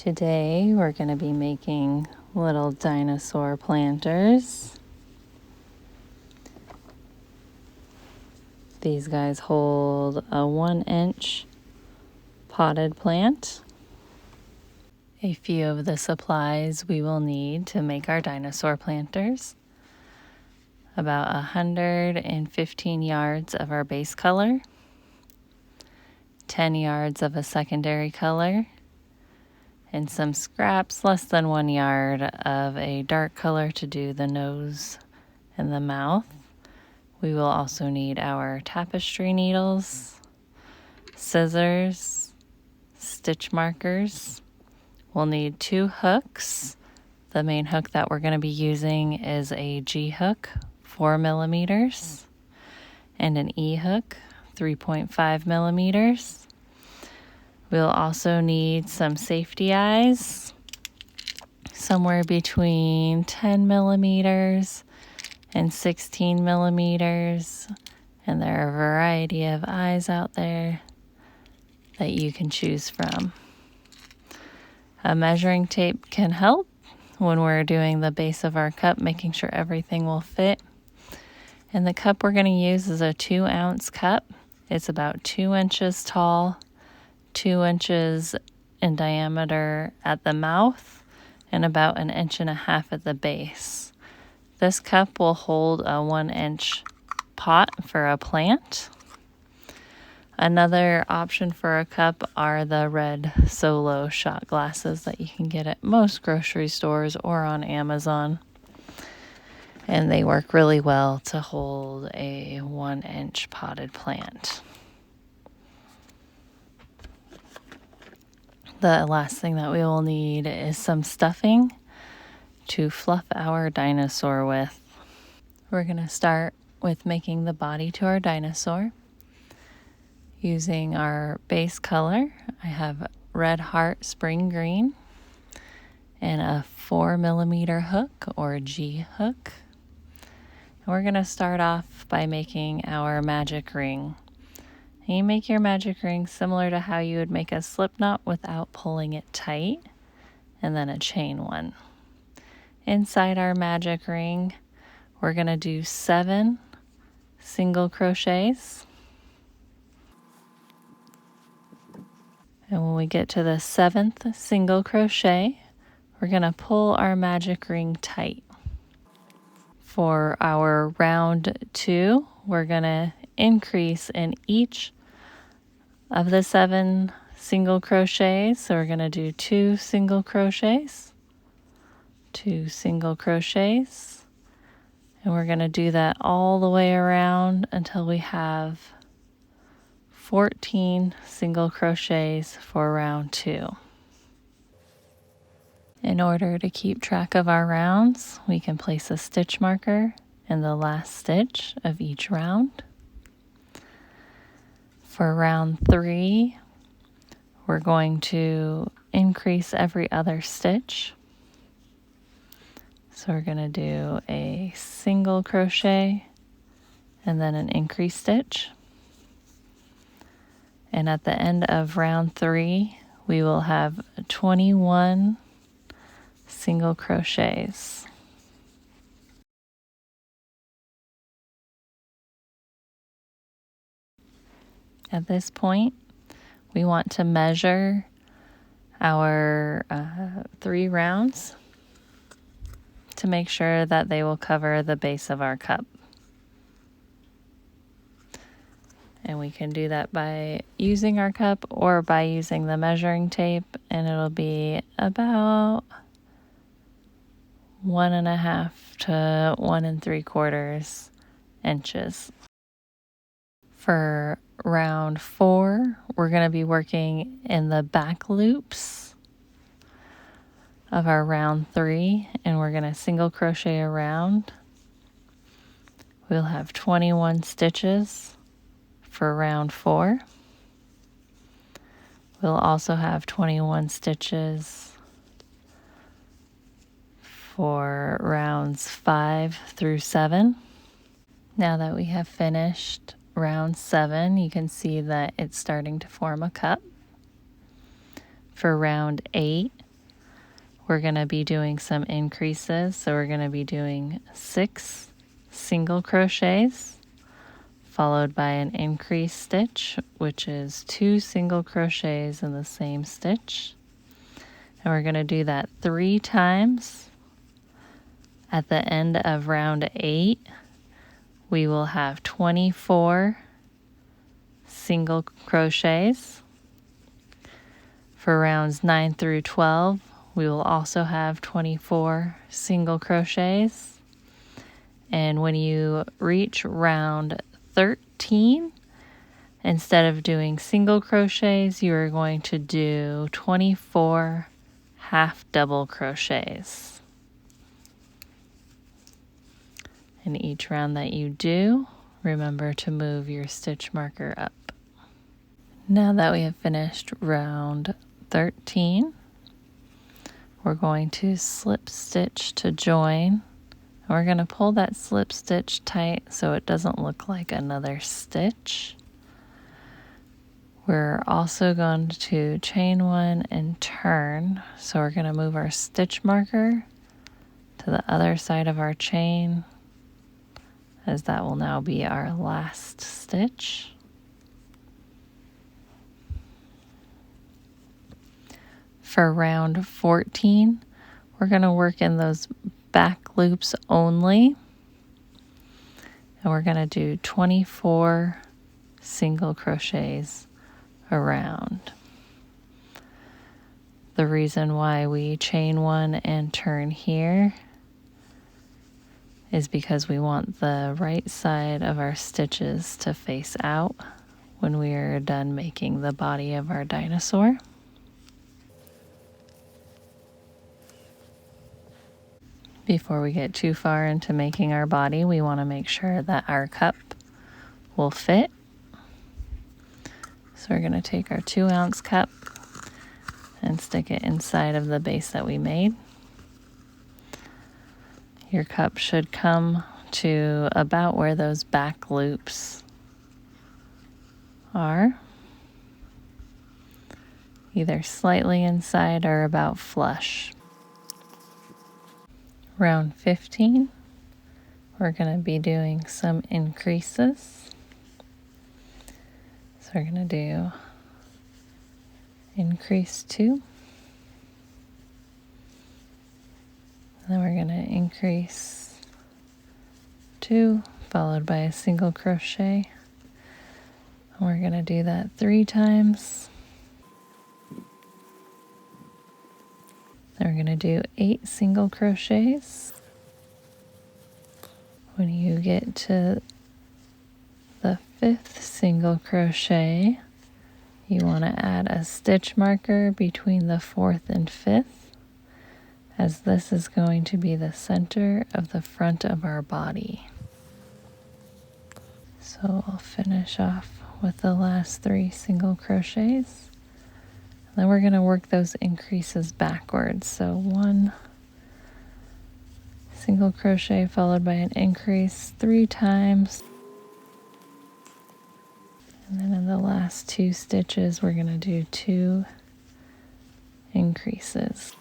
Today we're going to be making little dinosaur planters. These guys hold a 1-inch potted plant. A few of the supplies we will need to make our dinosaur planters. About 115 yards of our base color, 10 yards of a secondary color, and some scraps, less than 1 yard of a dark color to do the nose and the mouth. We will also need our tapestry needles, scissors, stitch markers. We'll need 2 hooks. The main hook that we're going to be using is a G hook, 4 millimeters, and an E hook, 3.5 millimeters. We'll also need some safety eyes, somewhere between 10 millimeters and 16 millimeters. And there are a variety of eyes out there that you can choose from. A measuring tape can help when we're doing the base of our cup, making sure everything will fit. And the cup we're going to use is a 2-ounce cup. It's about 2 inches tall, 2 inches in diameter at the mouth, and about 1.5 inches at the base. This cup will hold a 1-inch pot for a plant. Another option for a cup are the red Solo shot glasses that you can get at most grocery stores or on Amazon. And they work really well to hold a 1-inch potted plant. The last thing that we will need is some stuffing to fluff our dinosaur with. We're going to start with making the body to our dinosaur. Using our base color, I have Red Heart Spring Green and a 4 millimeter hook or G hook. And we're going to start off by making our magic ring. And you make your magic ring similar to how you would make a slip knot without pulling it tight, and then a chain one. Inside our magic ring, we're going to do 7 single crochets. And when we get to the 7th single crochet, we're going to pull our magic ring tight. For our round 2, we're going to increase in each of the 7 single crochets. So we're going to do 2 single crochets, 2 single crochets, and we're going to do that all the way around until we have 14 single crochets for round 2. In order to keep track of our rounds, we can place a stitch marker in the last stitch of each round. For round 3, we're going to increase every other stitch. So we're going to do a single crochet and then an increase stitch. And at the end of round 3, we will have 21 single crochets. At this point, we want to measure our 3 rounds to make sure that they will cover the base of our cup. And we can do that by using our cup or by using the measuring tape, and it'll be about 1.5 to 1 3/4 inches. For round 4, we're going to be working in the back loops of our round 3, and we're going to single crochet around. We'll have 21 stitches for round 4. We'll also have 21 stitches for rounds 5 through 7. Now that we have finished round 7, you can see that it's starting to form a cup. For round 8, we're going to be doing some increases. So we're going to be doing 6 single crochets, followed by an increase stitch, which is 2 single crochets in the same stitch. And we're going to do that 3 times. At the end of round 8, we will have 24 single crochets. For rounds 9 through 12, we will also have 24 single crochets. And when you reach round 13, instead of doing single crochets, you are going to do 24 half double crochets. In each round that you do, remember to move your stitch marker up. Now that we have finished round 13, we're going to slip stitch to join. We're going to pull that slip stitch tight so it doesn't look like another stitch. We're also going to chain 1 and turn. So we're going to move our stitch marker to the other side of our chain, as that will now be our last stitch. For round 14, we're going to work in those back loops only, and we're going to do 24 single crochets around. The reason why we chain 1 and turn here is because we want the right side of our stitches to face out when we are done making the body of our dinosaur. Before we get too far into making our body, we want to make sure that our cup will fit. So we're going to take our 2-ounce cup and stick it inside of the base that we made. Your cup should come to about where those back loops are, either slightly inside or about flush. Round 15, we're going to be doing some increases. So we're going to do increase 2. And then we're going to increase 2, followed by a single crochet. And we're going to do that 3 times. Then we're going to do 8 single crochets. When you get to the 5th single crochet, you want to add a stitch marker between the 4th and 5th, as this is going to be the center of the front of our body. So I'll finish off with the last 3 single crochets. Then we're going to work those increases backwards. So 1 single crochet followed by an increase 3 times. And then in the last 2 stitches, we're going to do 2 increases.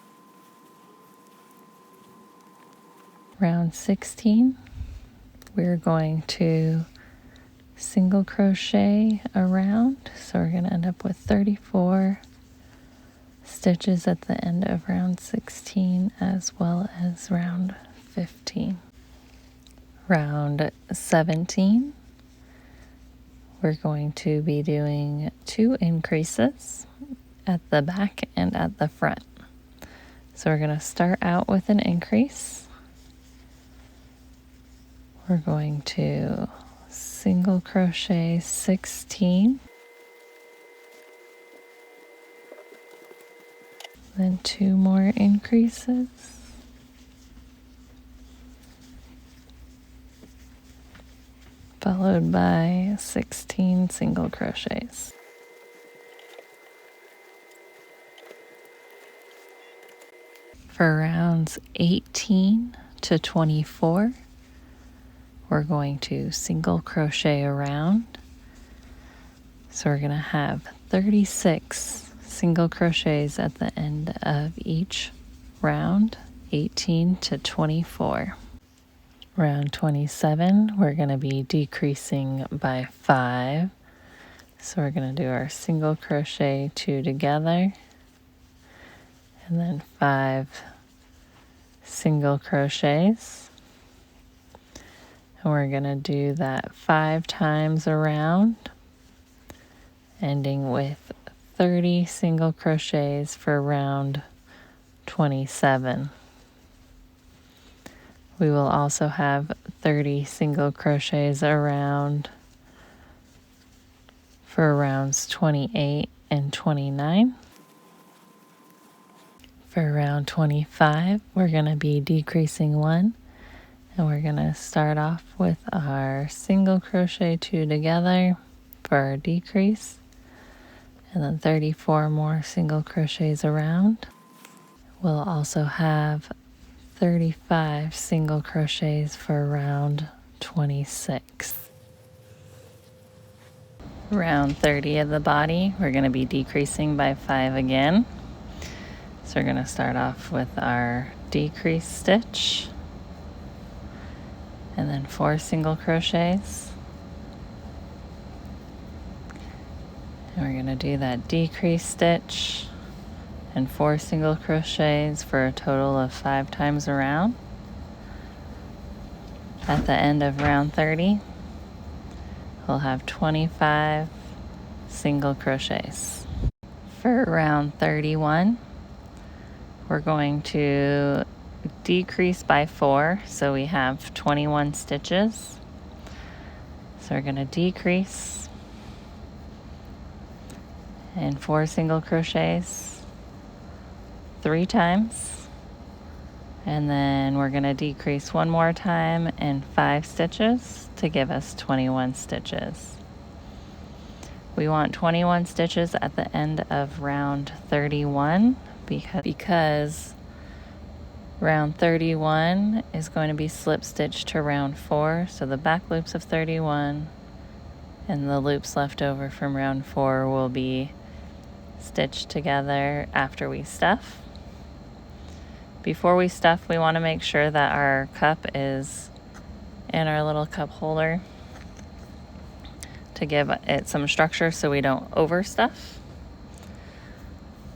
Round 16, we're going to single crochet around. So we're going to end up with 34 stitches at the end of round 16 as well as round 15. Round 17, we're going to be doing 2 increases at the back and at the front. So we're going to start out with an increase. We're going to single crochet 16. Then 2 more increases. Followed by 16 single crochets. For rounds 18 to 24, we're going to single crochet around. So we're going to have 36 single crochets at the end of each round 18 to 24. Round 27, we're going to be decreasing by 5. So we're going to do our single crochet 2 together, and then 5 single crochets. And we're going to do that 5 times around, ending with 30 single crochets for round 27. We will also have 30 single crochets around for rounds 28 and 29. For round 25, we're going to be decreasing 1, and we're going to start off with our single crochet 2 together for our decrease, and then 34 more single crochets around. We'll also have 35 single crochets for round 26. Round 30 of the body, we're going to be decreasing by 5 again. So we're going to start off with our decrease stitch, and then 4 single crochets. And we're going to do that decrease stitch and 4 single crochets for a total of 5 times around. At the end of round 30, we'll have 25 single crochets. For round 31, we're going to decrease by 4, so we have 21 stitches. So we're going to decrease and 4 single crochets 3 times, and then we're going to decrease 1 more time and 5 stitches to give us 21 stitches. We want 21 stitches at the end of round 31 because round 31 is going to be slip stitched to round 4, so the back loops of 31 and the loops left over from round 4 will be stitched together after we stuff. Before we stuff, we want to make sure that our cup is in our little cup holder to give it some structure so we don't overstuff.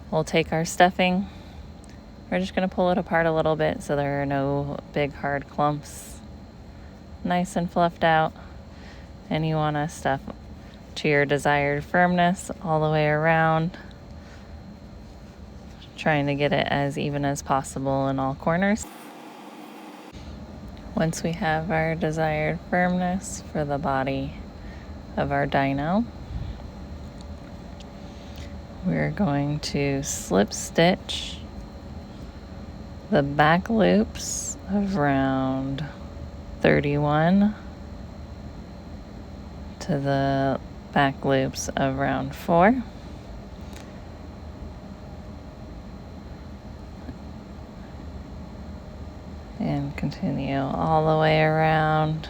We'll take our stuffing. We're just going to pull it apart a little bit so there are no big hard clumps. Nice and fluffed out. And you want to stuff to your desired firmness all the way around, trying to get it as even as possible in all corners. Once we have our desired firmness for the body of our dino, we're going to slip stitch the back loops of round 31 to the back loops of round 4. And continue all the way around.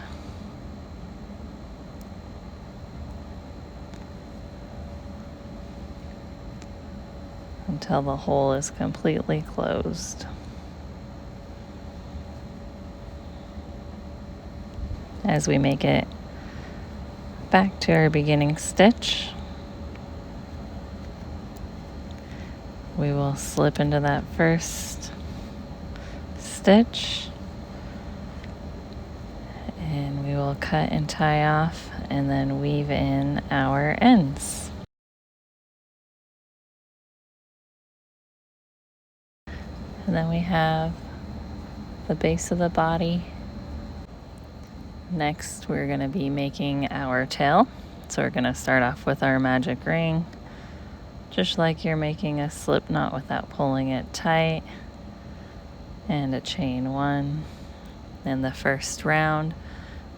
Until the hole is completely closed. As we make it back to our beginning stitch, we will slip into that first stitch, and we will cut and tie off and then weave in our ends. And then we have the base of the body. Next, we're going to be making our tail. So we're going to start off with our magic ring, just like you're making a slip knot without pulling it tight, and a chain 1. And the first round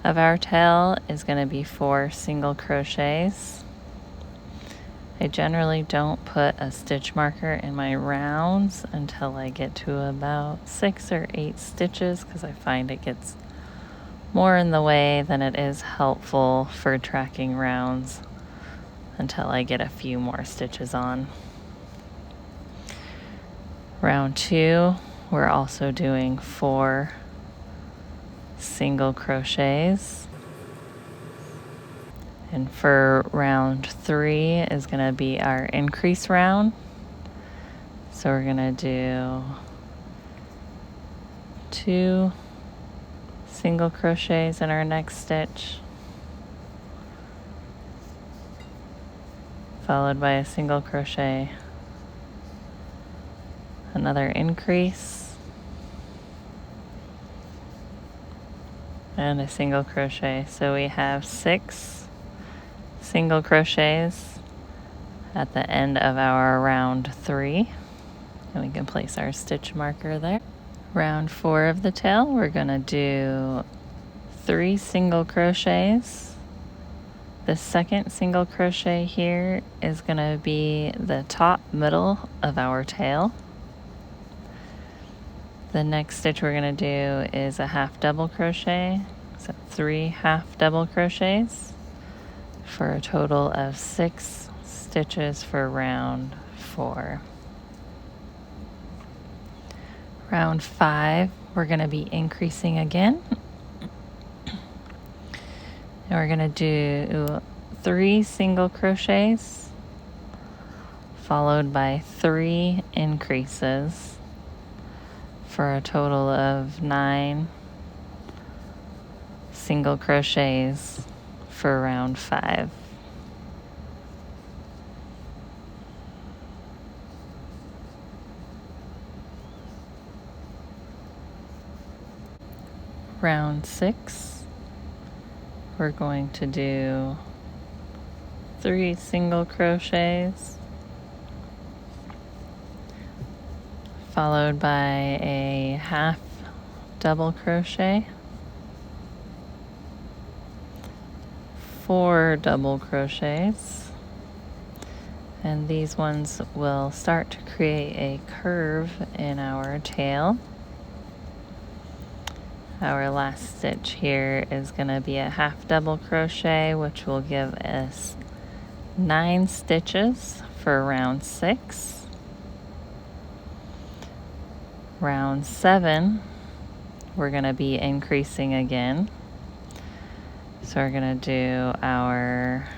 of our tail is going to be 4 single crochets. I generally don't put a stitch marker in my rounds until I get to about 6 or 8 stitches, because I find it gets more in the way than it is helpful for tracking rounds until I get a few more stitches on. Round 2 we're also doing 4 single crochets. And for round 3 is going to be our increase round. So we're going to do 2 single crochets in our next stitch, followed by a single crochet, another increase, and a single crochet. So we have 6 single crochets at the end of our round 3, and we can place our stitch marker there. Round 4 of the tail, we're going to do 3 single crochets. The second single crochet here is going to be the top middle of our tail. The next stitch we're going to do is a half double crochet, so 3 half double crochets for a total of 6 stitches for round 4. Round 5, we're going to be increasing again. And we're going to do 3 single crochets followed by 3 increases for a total of 9 single crochets for round 5. Round 6, we're going to do 3 single crochets followed by a half double crochet, 4 double crochets, and these ones will start to create a curve in our tail. Our last stitch here is going to be a half double crochet, which will give us 9 stitches for round 6. Round 7, we're going to be increasing again. So we're going to do our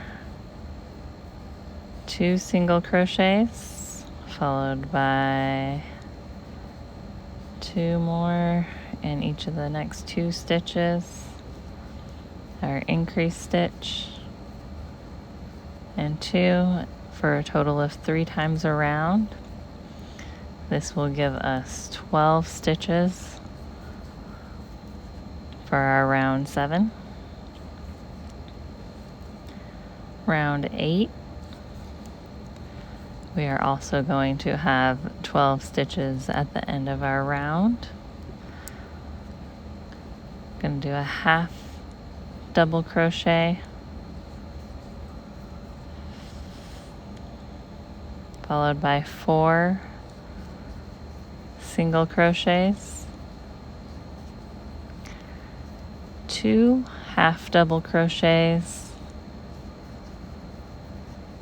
2 single crochets followed by 2 more in each of the next 2 stitches, our increase stitch, and 2 for a total of 3 times around. This will give us 12 stitches for our round 7. Round 8, we are also going to have 12 stitches at the end of our round. Going to do a half double crochet followed by 4 single crochets, 2 half double crochets,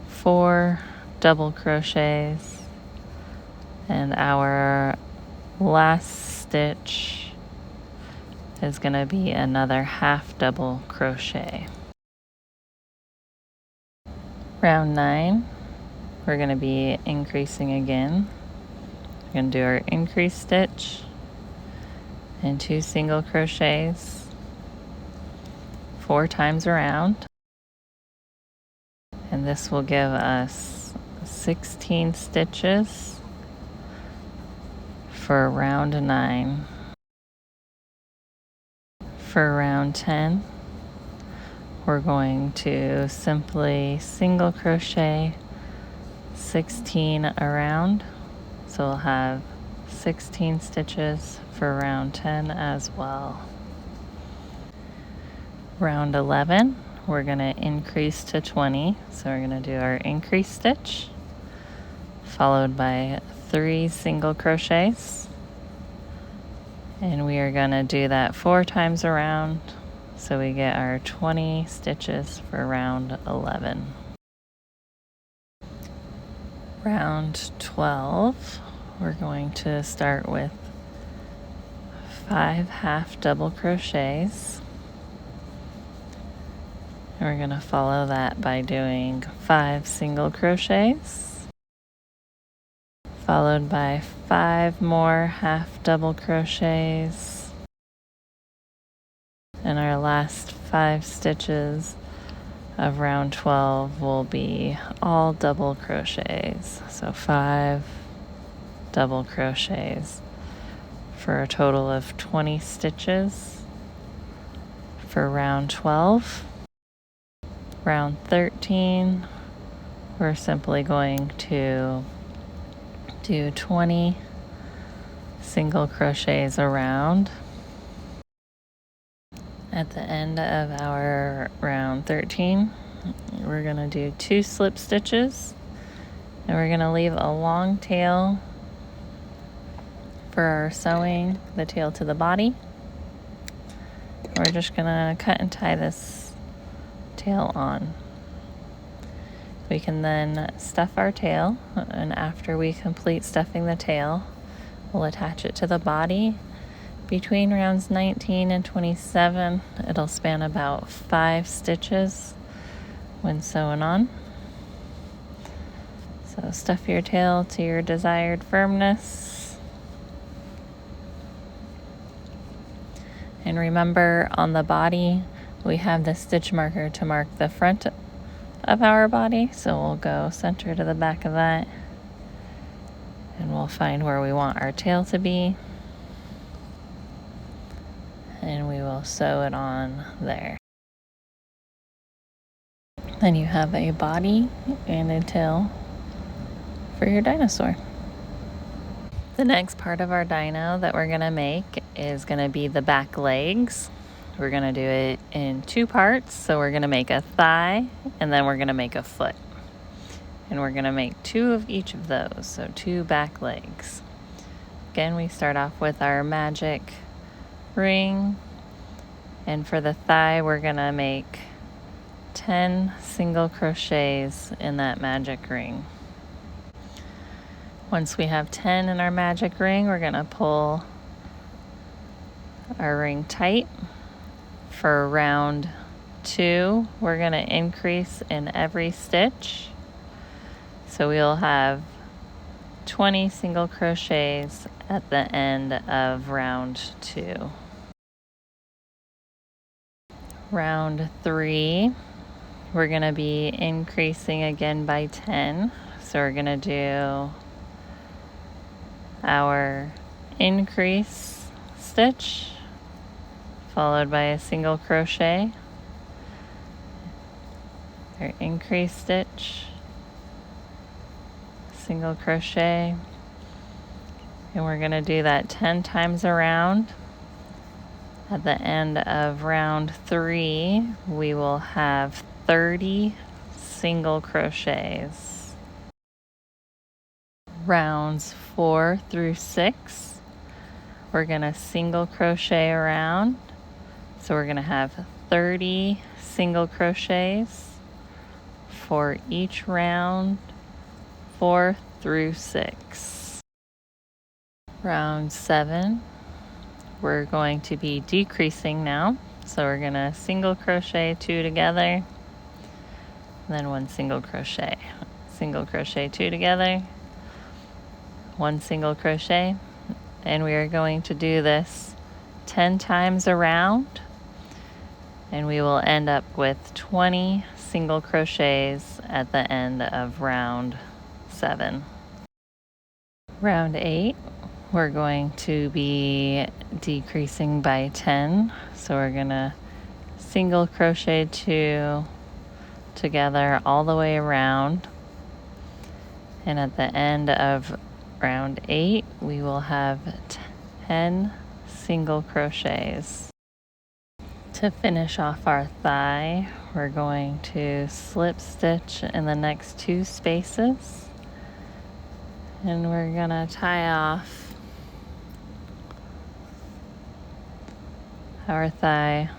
4 double crochets, and our last stitch is going to be another half double crochet. Round 9, we're going to be increasing again. We're going to do our increase stitch and 2 single crochets 4 times around, and this will give us 16 stitches for round 9. For round 10, we're going to simply single crochet 16 around, so we'll have 16 stitches for round 10 as well. Round 11, we're going to increase to 20, so we're going to do our increase stitch followed by 3 single crochets. And we are going to do that 4 times around, so we get our 20 stitches for round 11. Round 12, we're going to start with 5 half double crochets. And we're going to follow that by doing 5 single crochets, followed by 5 more half double crochets, and our last 5 stitches of round 12 will be all double crochets. So 5 double crochets for a total of 20 stitches for round 12. Round 13, we're simply going to do 20 single crochets around. At the end of our round 13, we're going to do 2 slip stitches, and we're going to leave a long tail for our sewing the tail to the body. We're just going to cut and tie this tail on. We can then stuff our tail, and after we complete stuffing the tail, we'll attach it to the body. Between rounds 19 and 27, it'll span about 5 stitches when sewing on. So stuff your tail to your desired firmness. And remember, on the body, we have the stitch marker to mark the front of our body. So we'll go center to the back of that, and we'll find where we want our tail to be. And we will sew it on there. Then you have a body and a tail for your dinosaur. The next part of our dino that we're gonna make is gonna be the back legs. We're gonna do it in 2 parts. So we're gonna make a thigh, and then we're gonna make a foot. And we're gonna make 2 of each of those, so 2 back legs. Again, we start off with our magic ring, and for the thigh we're gonna make 10 single crochets in that magic ring. Once we have 10 in our magic ring, we're gonna pull our ring tight. For round 2, we're gonna increase in every stitch, so we'll have 20 single crochets at the end of round 2. Round 3, we're going to be increasing again by 10. So we're going to do our increase stitch, followed by a single crochet, our increase stitch, single crochet, and we're going to do that 10 times around. At the end of round 3, we will have 30 single crochets. Rounds 4 through 6, we're going to single crochet around. So we're going to have 30 single crochets for each round 4 through 6. Round 7, we're going to be decreasing now. So we're going to single crochet 2 together, then 1 single crochet, 2 together, 1 single crochet, and we are going to do this 10 times around, and we will end up with 20 single crochets at the end of round 7. Round 8, we're going to be decreasing by 10. So we're gonna single crochet 2 together all the way around. And at the end of round 8, we will have 10 single crochets. To finish off our thigh, we're going to slip stitch in the next 2 spaces. And we're gonna tie off our thigh,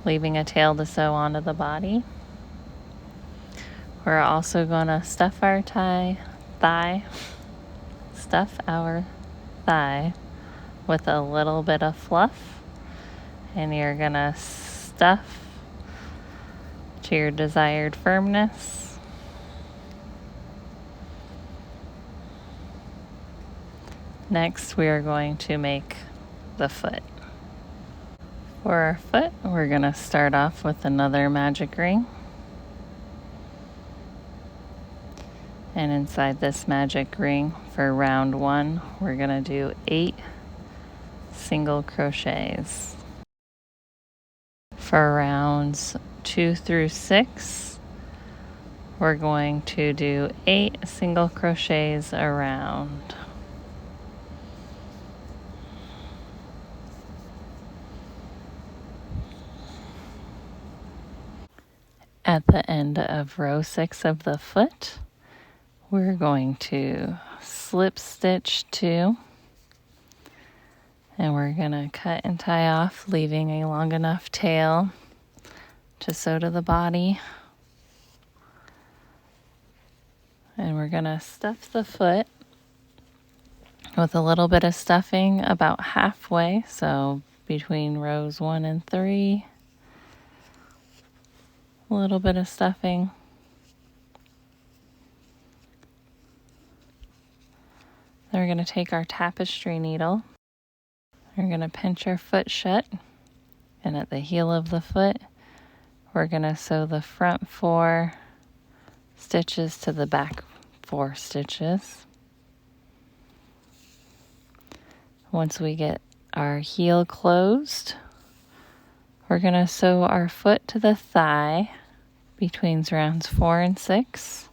leaving a tail to sew onto the body. We're also gonna stuff our thigh with a little bit of fluff, and you're gonna stuff to your desired firmness. Next, we are going to make the foot. For our foot, we're gonna start off with another magic ring. And inside this magic ring, for round 1, we're gonna do 8 single crochets. For rounds 2 through 6, we're going to do 8 single crochets around. At the end of row 6 of the foot, we're going to slip stitch 2, and we're going to cut and tie off, leaving a long enough tail to sew to the body. And we're going to stuff the foot with a little bit of stuffing about halfway, so between rows 1 and 3, a little bit of stuffing. Then we're going to take our tapestry needle. We're going to pinch our foot shut, and at the heel of the foot, we're going to sew the front 4 stitches to the back 4 stitches. Once we get our heel closed, we're going to sew our foot to the thigh between rounds 4 and 6.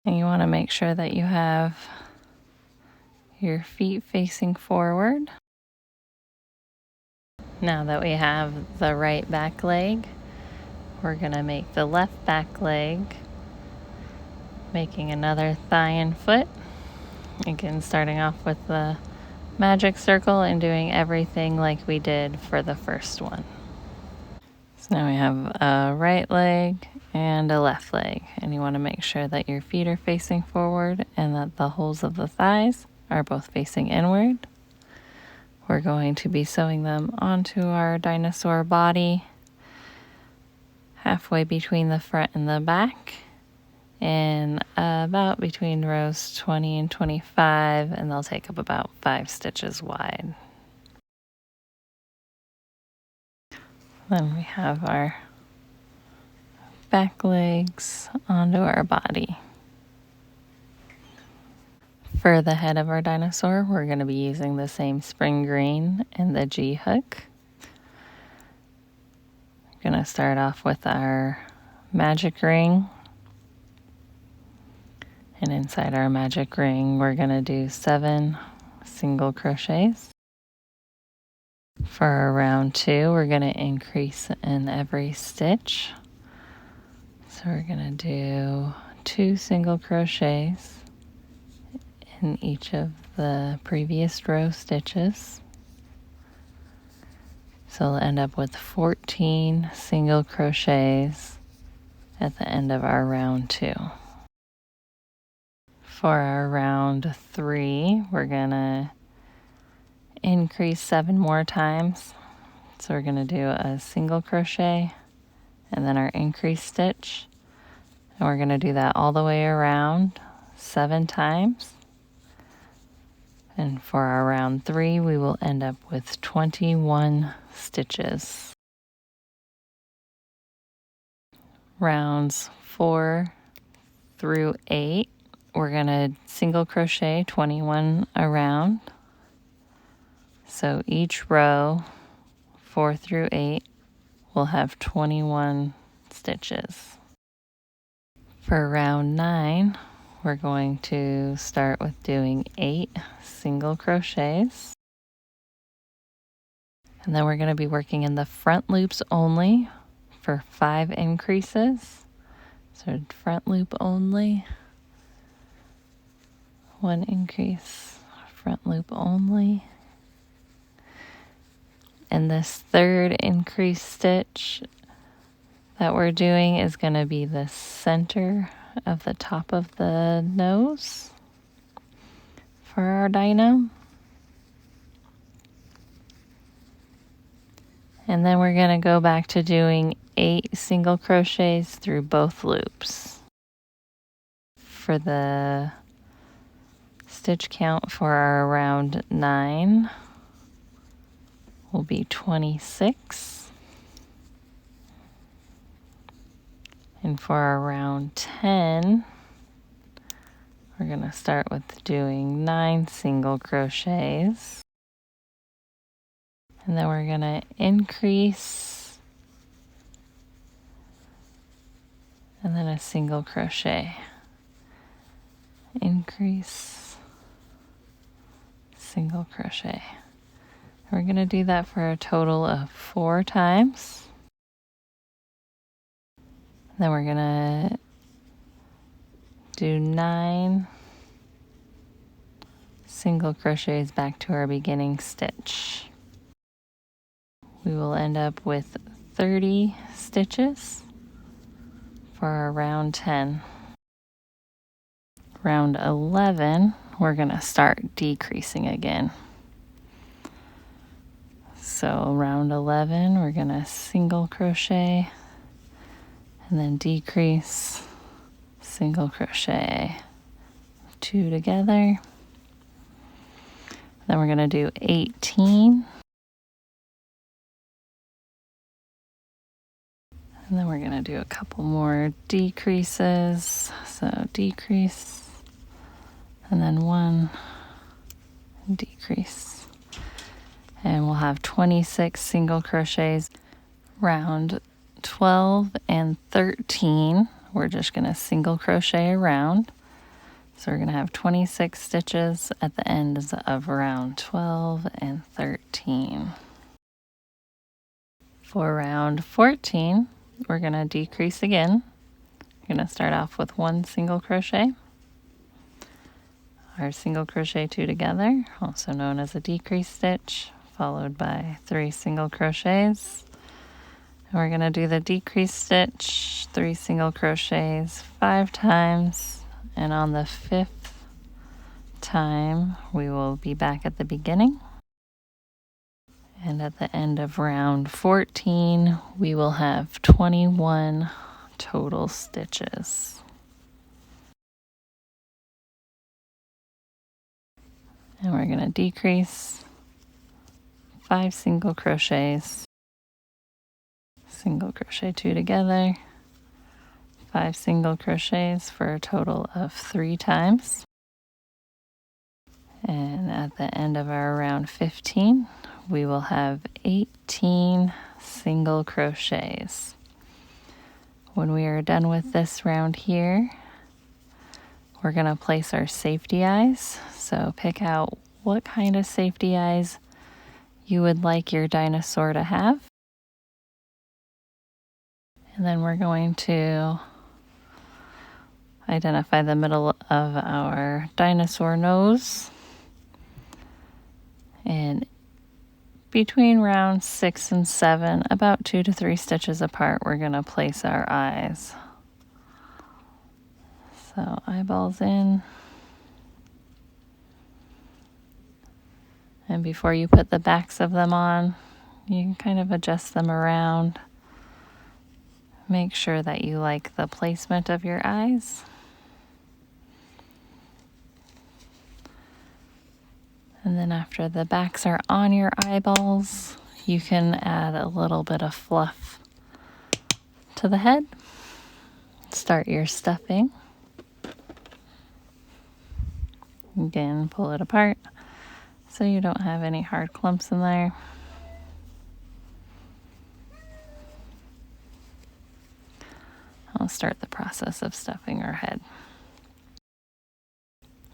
And you want to make sure that you have your feet facing forward. Now that we have the right back leg, we're going to make the left back leg, making another thigh and foot. Again, starting off with the magic circle and doing everything like we did for the first one. So now we have a right leg and a left leg, and you want to make sure that your feet are facing forward and that the holes of the thighs are both facing inward. We're going to be sewing them onto our dinosaur body, halfway between the front and the back, and about between rows 20 and 25, and they'll take up about 5 stitches wide. Then we have our back legs onto our body. For the head of our dinosaur, we're going to be using the same spring green and the G hook. We're going to start off with our magic ring. And inside our magic ring, we're going to do 7 single crochets. For our round 2, we're going to increase in every stitch. So we're going to do 2 single crochets in each of the previous row stitches. So we'll end up with 14 single crochets at the end of our round 2. For our round 3, we're gonna increase 7 more times. So we're gonna do a single crochet and then our increase stitch. And we're gonna do that all the way around 7 times. And for our round 3, we will end up with 21 stitches. Rounds 4 through 8, we're going to single crochet 21 around. So each row, 4 through 8, will have 21 stitches. For round 9, we're going to start with doing 8 single crochets. And then we're going to be working in the front loops only for 5 increases. So front loop only, 1 increase, front loop only. And this third increase stitch that we're doing is going to be the center of the top of the nose for our dino. And then we're going to go back to doing 8 single crochets through both loops. For the stitch count for our round 9 will be 26. And for our round 10, we're going to start with doing 9 single crochets. And then we're going to increase and then a single crochet. Increase, single crochet. We're going to do that for a total of 4 times. Then we're going to do 9 single crochets back to our beginning stitch. We will end up with 30 stitches for our round 10. Round 11, we're going to start decreasing again. So round 11, we're going to single crochet and then decrease, single crochet, 2 together. Then we're going to do 18. And then we're going to do a couple more decreases. So decrease, and then 1, decrease. And we'll have 26 single crochets. Round 12 and 13, we're just going to single crochet around. So we're going to have 26 stitches at the ends of round 12 and 13. For round 14, we're going to decrease again. We're going to start off with 1 single crochet. Our single crochet 2 together, also known as a decrease stitch, followed by 3 single crochets. And we're going to do the decrease stitch, 3 single crochets 5 times, and on the 5th time we will be back at the beginning. And at the end of round 14, we will have 21 total stitches. And we're going to decrease 5 single crochets, single crochet 2 together, 5 single crochets for a total of 3 times. And at the end of our round 15, we will have 18 single crochets. When we are done with this round here, we're going to place our safety eyes. So pick out what kind of safety eyes you would like your dinosaur to have. And then we're going to identify the middle of our dinosaur nose. And between round 6 and 7, about 2 to 3 stitches apart, we're going to place our eyes. So eyeballs in. And before you put the backs of them on, you can kind of adjust them around. Make sure that you like the placement of your eyes. And then after the backs are on your eyeballs, you can add a little bit of fluff to the head. Start your stuffing. Again, pull it apart so you don't have any hard clumps in there. I'll start the process of stuffing our head.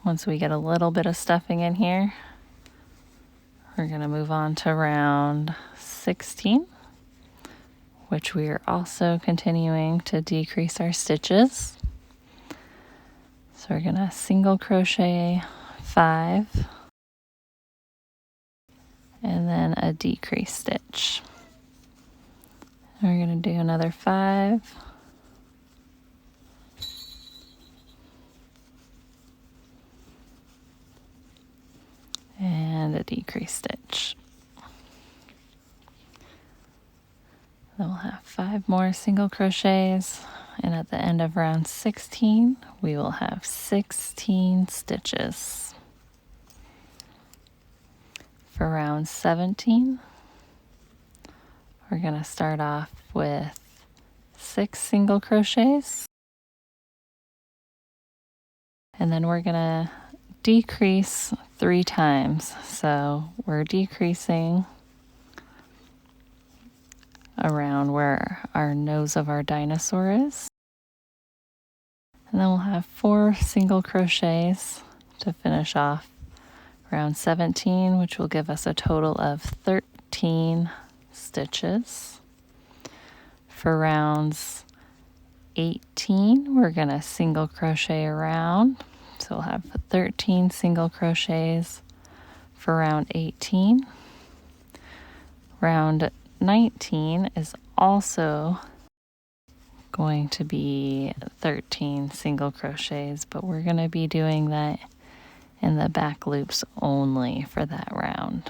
Once we get a little bit of stuffing in here, we're going to move on to round 16, which we are also continuing to decrease our stitches. So we're going to single crochet 5 and then a decrease stitch. And we're going to do another 5 and a decrease stitch. Then we'll have 5 more single crochets, and at the end of round 16 we will have 16 stitches. For round 17 we're going to start off with 6 single crochets, and then we're going to decrease 3 times. So we're decreasing around where our nose of our dinosaur is, and then we'll have 4 single crochets to finish off round 17, which will give us a total of 13 stitches. For rounds 18 we're going to single crochet around, so we'll have 13 single crochets for round 18. Round 19 is also going to be 13 single crochets, but we're going to be doing that in the back loops only for that round.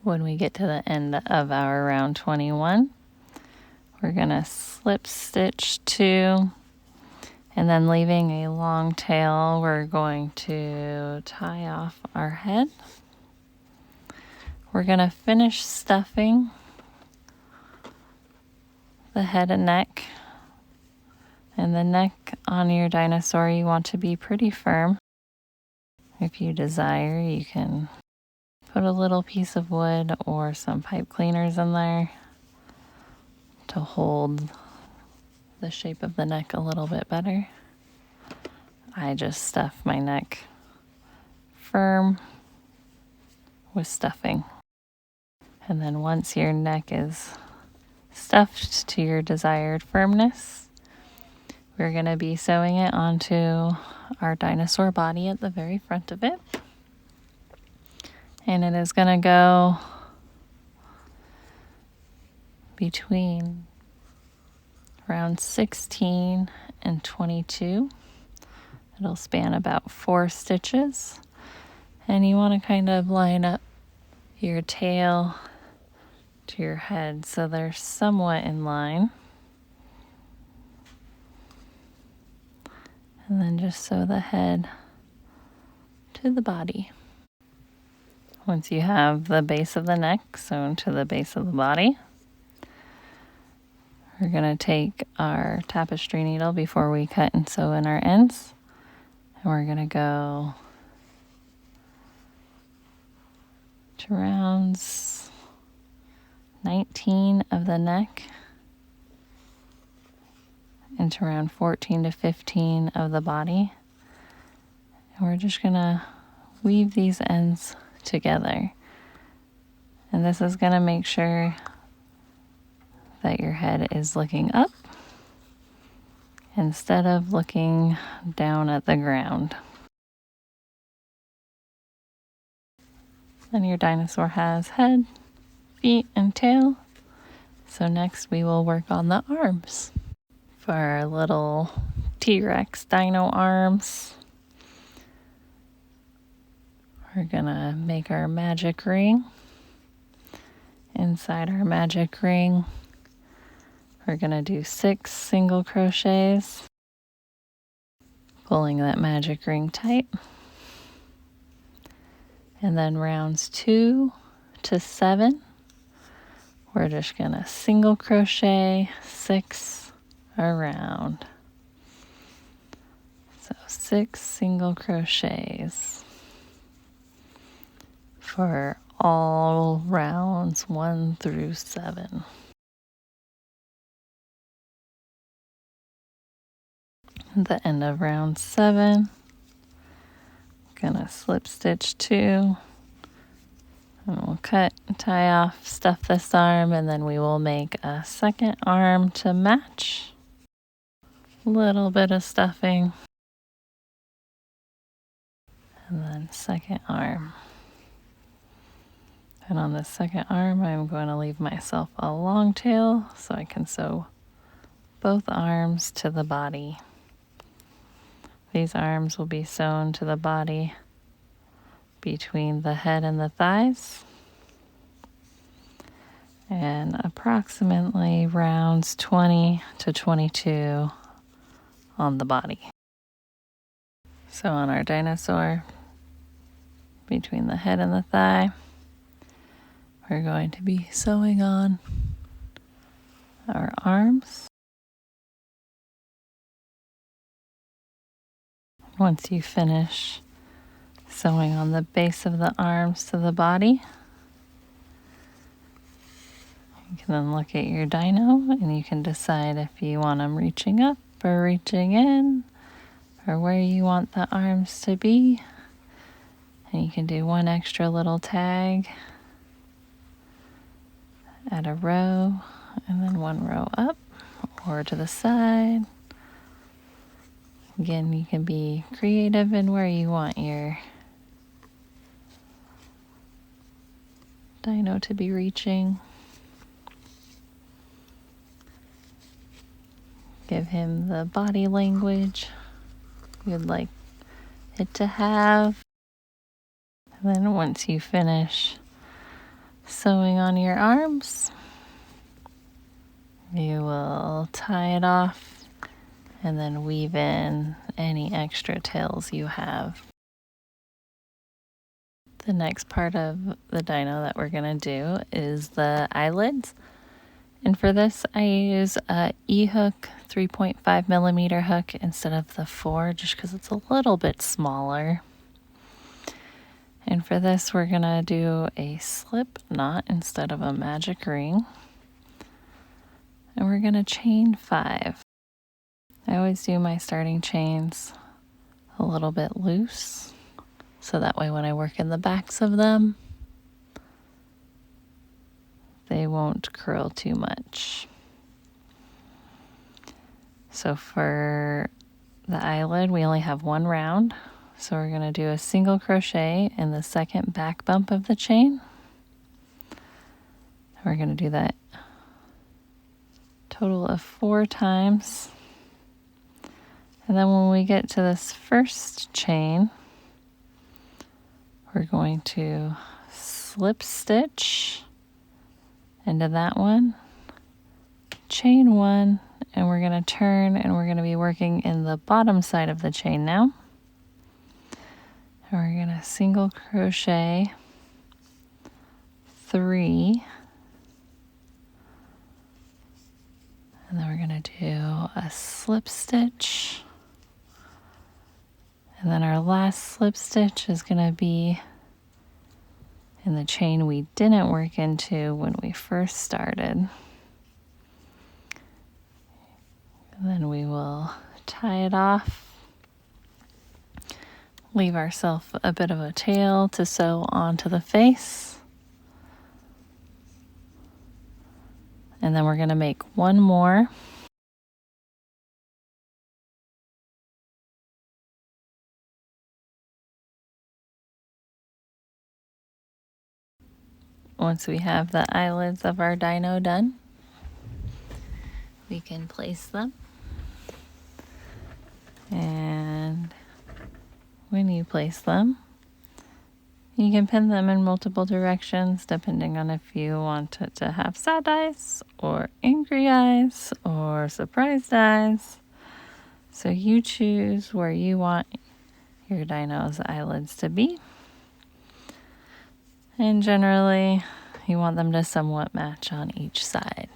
When we get to the end of our round 21, we're going to slip stitch 2, and then leaving a long tail, we're going to tie off our head. We're going to finish stuffing the head and neck. And the neck on your dinosaur you want to be pretty firm. If you desire, you can put a little piece of wood or some pipe cleaners in there to hold the shape of the neck a little bit better. I just stuff my neck firm with stuffing. And then once your neck is stuffed to your desired firmness, we're going to be sewing it onto our dinosaur body at the very front of it. And it is going to go between round 16 and 22. It'll span about 4 stitches. And you want to kind of line up your tail to your head so they're somewhat in line. And then just sew the head to the body. Once you have the base of the neck sewn to the base of the body, we're going to take our tapestry needle before we cut and sew in our ends, and we're going to go to rounds 19 of the neck into round 14 to 15 of the body. And we're just going to weave these ends together. And this is going to make sure that your head is looking up instead of looking down at the ground. Then your dinosaur has head, feet, and tail. So next we will work on the arms. For our little T-Rex dino arms, we're gonna make our magic ring. Inside our magic ring, we're gonna do 6 single crochets, pulling that magic ring tight. And then rounds 2 to 7, we're just gonna single crochet 6 around. So 6 single crochets for all rounds 1 through 7. At the end of round 7, gonna slip stitch 2, and we'll cut, tie off, stuff this arm, and then we will make a second arm to match. Little bit of stuffing, and then second arm. And on the second arm, I'm going to leave myself a long tail so I can sew both arms to the body. These arms will be sewn to the body between the head and the thighs, and approximately rounds 20 to 22 on the body. So on our dinosaur, between the head and the thigh, we're going to be sewing on our arms. Once you finish sewing on the base of the arms to the body, you can then look at your dino and you can decide if you want them reaching up or reaching in, or where you want the arms to be. And you can do one extra little tag at a row, and then one row up or to the side. Again, you can be creative in where you want your dino to be reaching. Give him the body language you'd like it to have. And then once you finish sewing on your arms, you will tie it off and then weave in any extra tails you have. The next part of the dino that we're going to do is the eyelids. And for this, I use a E-hook 3.5 millimeter hook instead of the 4, just because it's a little bit smaller. And for this, we're going to do a slip knot instead of a magic ring. And we're going to chain 5. I always do my starting chains a little bit loose, so that way when I work in the backs of them, they won't curl too much. So for the eyelid, we only have one round. So we're going to do a single crochet in the second back bump of the chain. We're going to do that total of 4 times. And then when we get to this first chain, we're going to slip stitch into that one, chain 1, and we're going to turn, and we're going to be working in the bottom side of the chain now. And we're going to single crochet 3, and then we're going to do a slip stitch, and then our last slip stitch is going to be in the chain we didn't work into when we first started. And then we will tie it off, leave ourselves a bit of a tail to sew onto the face. And then we're going to make one more. Once we have the eyelids of our dino done, we can place them. And when you place them, you can pin them in multiple directions depending on if you want it to have sad eyes or angry eyes or surprised eyes. So you choose where you want your dino's eyelids to be. And generally, you want them to somewhat match on each side.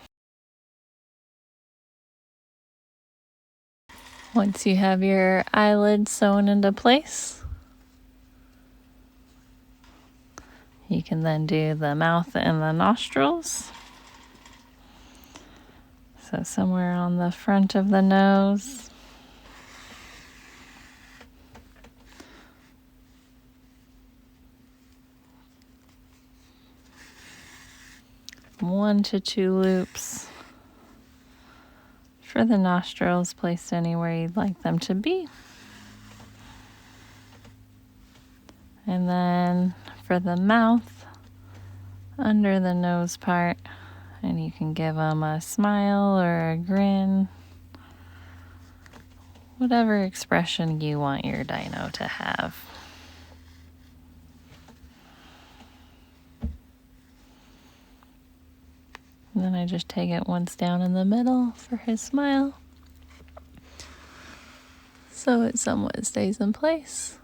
Once you have your eyelids sewn into place, you can then do the mouth and the nostrils. So somewhere on the front of the nose. One to 2 loops for the nostrils, placed anywhere you'd like them to be. And then for the mouth, under the nose part, and you can give them a smile or a grin, whatever expression you want your dino to have. then I just take it once down in the middle for his smile, so it somewhat stays in place.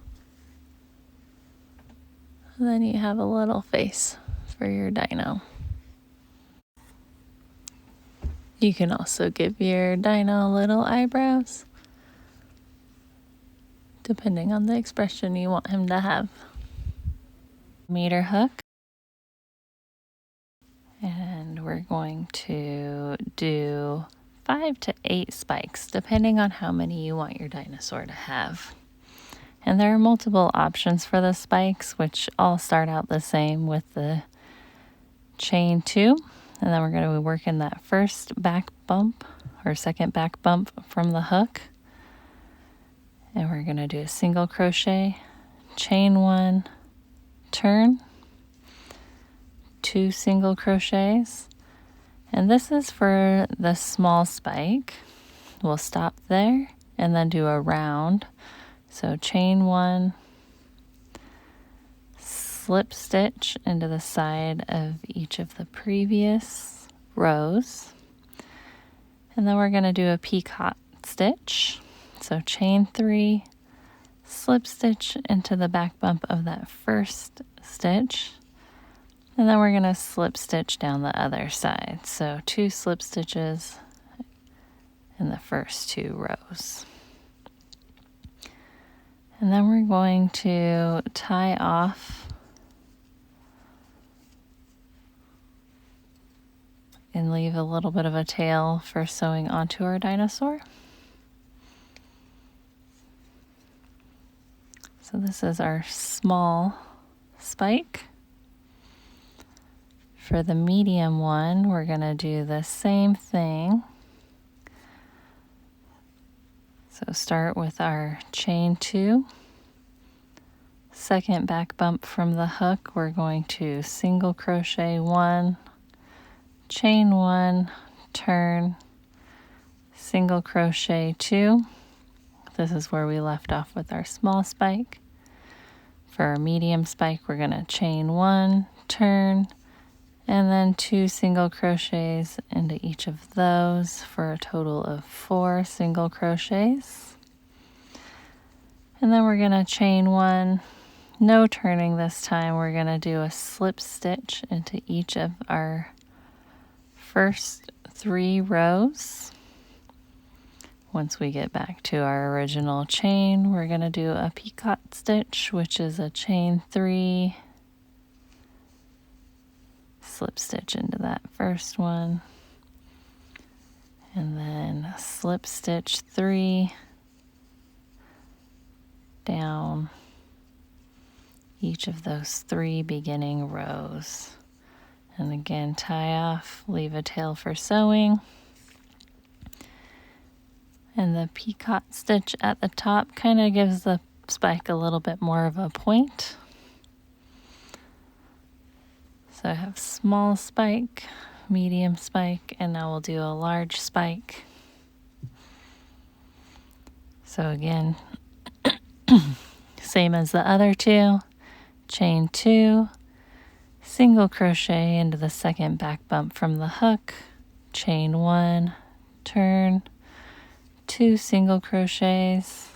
And then you have a little face for your dino. You can also give your dino little eyebrows, depending on the expression you want him to have. Meter hook. And we're going to do 5 to 8 spikes, depending on how many you want your dinosaur to have. And there are multiple options for the spikes, which all start out the same with the chain 2. And then we're going to be working that first back bump or second back bump from the hook. And we're going to do a single crochet, chain 1, turn, 2 single crochets, and this is for the small spike. We'll stop there and then do a round. So chain 1, slip stitch into the side of each of the previous rows, and then we're going to do a peacock stitch. So chain 3, slip stitch into the back bump of that first stitch, and then we're going to slip stitch down the other side. So 2 slip stitches in the first 2 rows. And then we're going to tie off and leave a little bit of a tail for sewing onto our dinosaur. So this is our small spike. For the medium one, we're going to do the same thing. So start with our chain 2. Second back bump from the hook, we're going to single crochet 1, chain 1, turn, single crochet 2. This is where we left off with our small spike. For our medium spike, we're going to chain 1, turn, and then 2 single crochets into each of those for a total of 4 single crochets. And then we're going to chain 1, no turning this time. We're going to do a slip stitch into each of our first 3 rows. Once we get back to our original chain, we're going to do a peacock stitch, which is a chain 3, slip stitch into that first one, and then slip stitch 3 down each of those 3 beginning rows. And again, tie off, leave a tail for sewing. And the peacock stitch at the top kind of gives the spike a little bit more of a point. So I have small spike, medium spike, and now we'll do a large spike. So again, same as the other 2, chain 2, single crochet into the second back bump from the hook, chain 1, turn, 2 single crochets,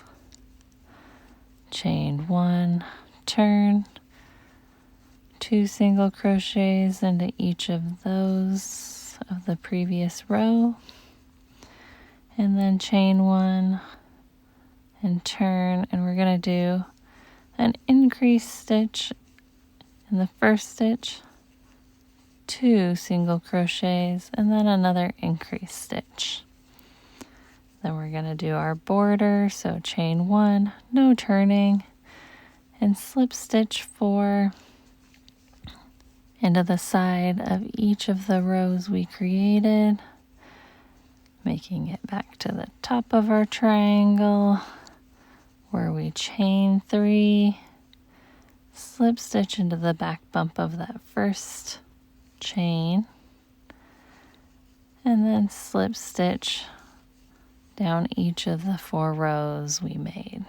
chain 1, turn, 2 single crochets into each of those of the previous row, and then chain 1 and turn, and we're going to do an increase stitch in the first stitch, 2 single crochets, and then another increase stitch. Then we're going to do our border, so chain 1, no turning, and slip stitch 4 into the side of each of the rows we created, making it back to the top of our triangle where we chain 3, slip stitch into the back bump of that first chain, and then slip stitch down each of the 4 rows we made.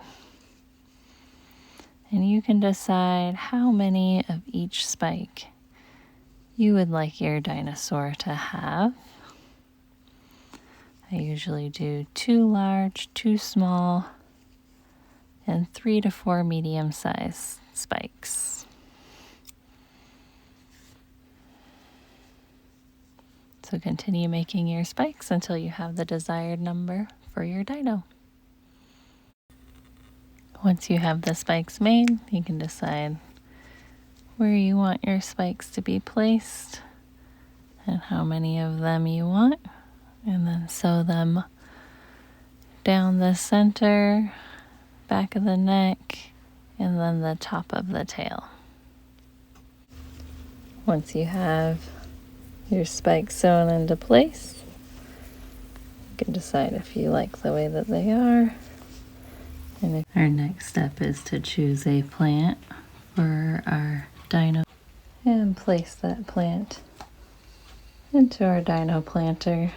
And you can decide how many of each spike you would like your dinosaur to have. I usually do 2 large, 2 small, and 3 to 4 medium-sized spikes. So continue making your spikes until you have the desired number for your dino. Once you have the spikes made, you can decide where you want your spikes to be placed and how many of them you want, and then sew them down the center, back of the neck, and then the top of the tail. Once you have your spikes sewn into place, you can decide if you like the way that they are. And our next step is to choose a plant for our dino and place that plant into our dino planter.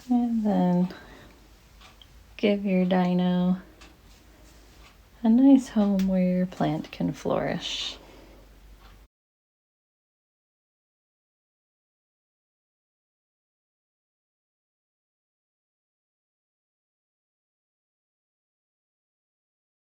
And then give your dino a nice home where your plant can flourish.